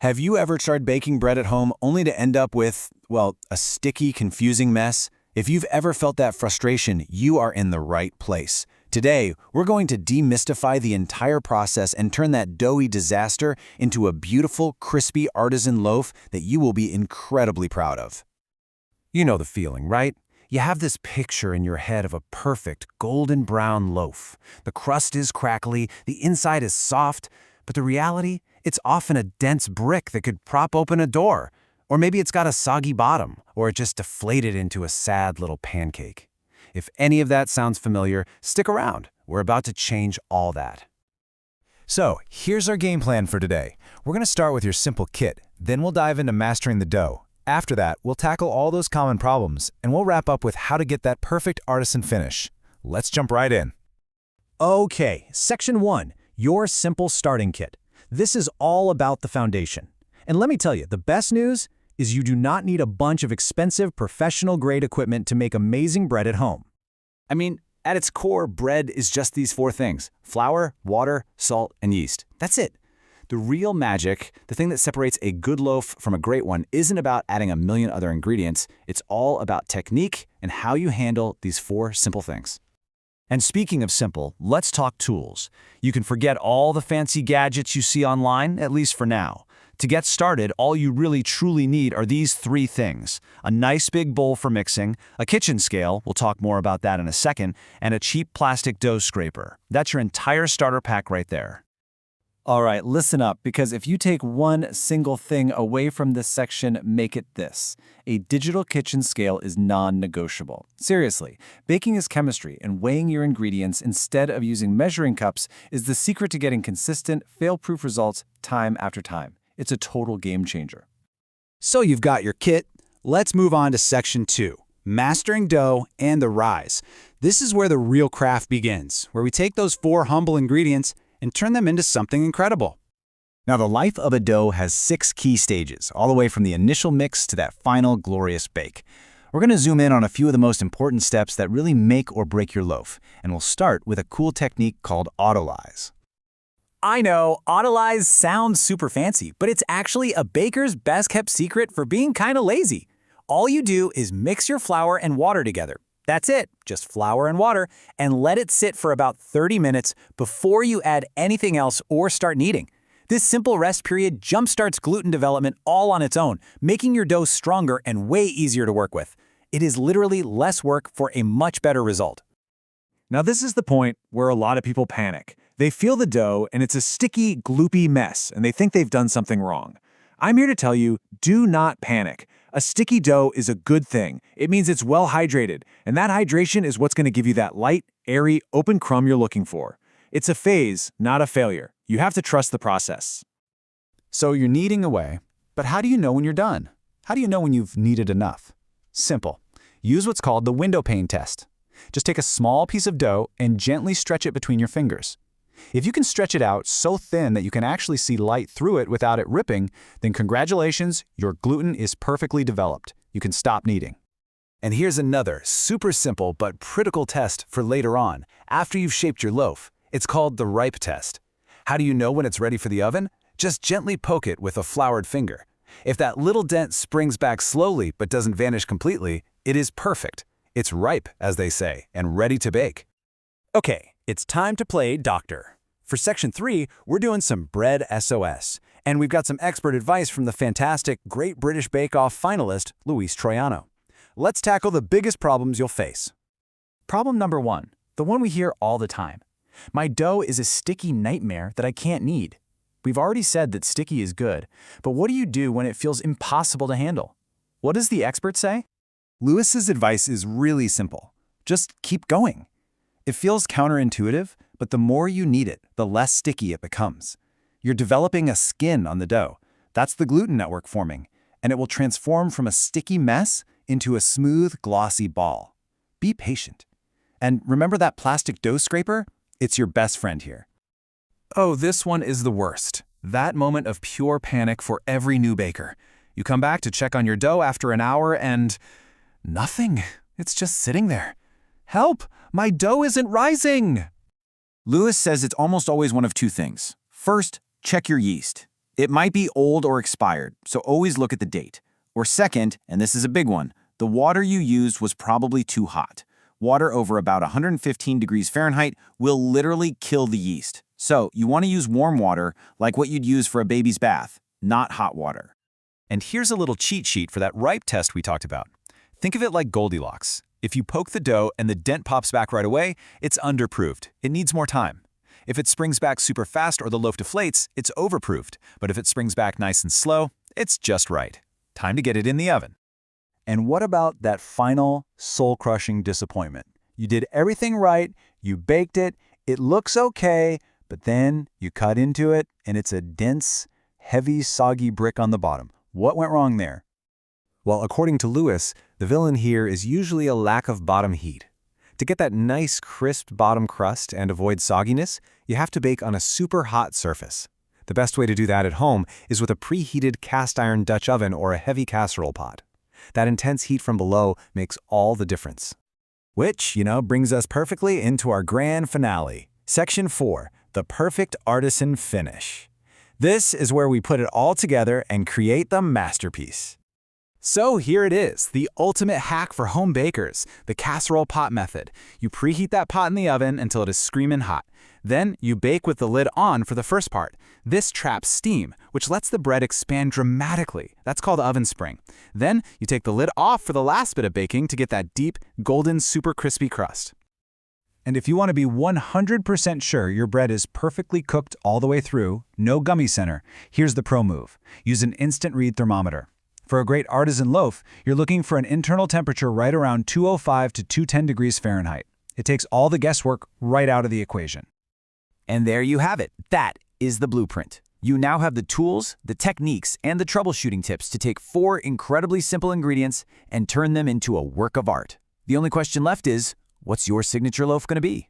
Have you ever tried baking bread at home only to end up with, well, a sticky, confusing mess? If you've ever felt that frustration, you are in the right place. Today, we're going to demystify the entire process and turn that doughy disaster into a beautiful, crispy artisan loaf that you will be incredibly proud of. You know the feeling, right? You have this picture in your head of a perfect golden brown loaf. The crust is crackly, the inside is soft, but the reality, it's often a dense brick that could prop open a door. Or maybe it's got a soggy bottom, or it just deflated into a sad little pancake. If any of that sounds familiar, stick around. We're about to change all that. So, here's our game plan for today. We're going to start with your simple kit, then we'll dive into mastering the dough. After that, we'll tackle all those common problems, and we'll wrap up with how to get that perfect artisan finish. Let's jump right in. Okay, Section 1, your simple starting kit. This is all about the foundation. And let me tell you, the best news is you do not need a bunch of expensive professional-grade equipment to make amazing bread at home. I mean, at its core, bread is just these four things: flour, water, salt, and yeast. That's it. The real magic, the thing that separates a good loaf from a great one, isn't about adding a million other ingredients. It's all about technique and how you handle these four simple things. And speaking of simple, let's talk tools. You can forget all the fancy gadgets you see online, at least for now. To get started, all you really truly need are these three things: a nice big bowl for mixing, a kitchen scale, we'll talk more about that in a second, and a cheap plastic dough scraper. That's your entire starter pack right there. All right, listen up, because if you take one single thing away from this section, make it this: a digital kitchen scale is non-negotiable. Seriously, baking is chemistry, and weighing your ingredients instead of using measuring cups is the secret to getting consistent, fail-proof results time after time. It's a total game changer. So you've got your kit. Let's move on to Section 2, mastering dough and the rise. This is where the real craft begins, where we take those four humble ingredients and turn them into something incredible. Now, the life of a dough has 6 key stages, all the way from the initial mix to that final glorious bake. We're going to zoom in on a few of the most important steps that really make or break your loaf, and we'll start with a cool technique called autolyse. I know, autolyse sounds super fancy, but it's actually a baker's best-kept secret for being kind of lazy. All you do is mix your flour and water together. That's it, just flour and water, and let it sit for about 30 minutes before you add anything else or start kneading. This simple rest period jumpstarts gluten development all on its own, making your dough stronger and way easier to work with. It is literally less work for a much better result. Now this is the point where a lot of people panic. They feel the dough and it's a sticky, gloopy mess, and they think they've done something wrong. I'm here to tell you, do not panic. A sticky dough is a good thing. It means it's well hydrated, and that hydration is what's going to give you that light, airy, open crumb you're looking for. It's a phase, not a failure. You have to trust the process. So you're kneading away, but how do you know when you're done? How do you know when you've kneaded enough? Simple. Use what's called the window pane test. Just take a small piece of dough and gently stretch it between your fingers. If you can stretch it out so thin that you can actually see light through it without it ripping, then congratulations, your gluten is perfectly developed. You can stop kneading. And here's another super simple but critical test for later on, after you've shaped your loaf. It's called the ripe test. How do you know when it's ready for the oven? Just gently poke it with a floured finger. If that little dent springs back slowly but doesn't vanish completely, it is perfect. It's ripe, as they say, and ready to bake. Okay, it's time to play doctor. For Section 3, we're doing some bread SOS, and we've got some expert advice from the fantastic Great British Bake Off finalist, Luis Troyano. Let's tackle the biggest problems you'll face. Problem number 1, the one we hear all the time. My dough is a sticky nightmare that I can't knead. We've already said that sticky is good, but what do you do when it feels impossible to handle? What does the expert say? Luis's advice is really simple. Just keep going. It feels counterintuitive, but the more you knead it, the less sticky it becomes. You're developing a skin on the dough. That's the gluten network forming, and it will transform from a sticky mess into a smooth, glossy ball. Be patient. And remember that plastic dough scraper? It's your best friend here. Oh, this one is the worst. That moment of pure panic for every new baker. You come back to check on your dough after an hour and nothing. It's just sitting there. Help! My dough isn't rising! Luis says it's almost always one of two things. First, check your yeast. It might be old or expired, so always look at the date. Or second, and this is a big one, the water you used was probably too hot. Water over about 115 degrees Fahrenheit will literally kill the yeast. So you want to use warm water like what you'd use for a baby's bath, not hot water. And here's a little cheat sheet for that ripe test we talked about. Think of it like Goldilocks. If you poke the dough and the dent pops back right away, it's underproofed. It needs more time. If it springs back super fast or the loaf deflates, it's overproofed. But if it springs back nice and slow, it's just right. Time to get it in the oven. And what about that final soul-crushing disappointment? You did everything right, you baked it, it looks okay, but then you cut into it and it's a dense, heavy, soggy brick on the bottom. What went wrong there? Well, according to Luis, the villain here is usually a lack of bottom heat. To get that nice, crisp bottom crust and avoid sogginess, you have to bake on a super hot surface. The best way to do that at home is with a preheated cast iron Dutch oven or a heavy casserole pot. That intense heat from below makes all the difference. Which, brings us perfectly into our grand finale. Section 4, the perfect artisan finish. This is where we put it all together and create the masterpiece. So here it is, the ultimate hack for home bakers, the casserole pot method. You preheat that pot in the oven until it is screaming hot. Then you bake with the lid on for the first part. This traps steam, which lets the bread expand dramatically. That's called oven spring. Then you take the lid off for the last bit of baking to get that deep, golden, super crispy crust. And if you want to be 100% sure your bread is perfectly cooked all the way through, no gummy center, here's the pro move. Use an instant read thermometer. For a great artisan loaf, you're looking for an internal temperature right around 205 to 210 degrees Fahrenheit. It takes all the guesswork right out of the equation. And there you have it. That is the blueprint. You now have the tools, the techniques, and the troubleshooting tips to take 4 incredibly simple ingredients and turn them into a work of art. The only question left is, what's your signature loaf going to be?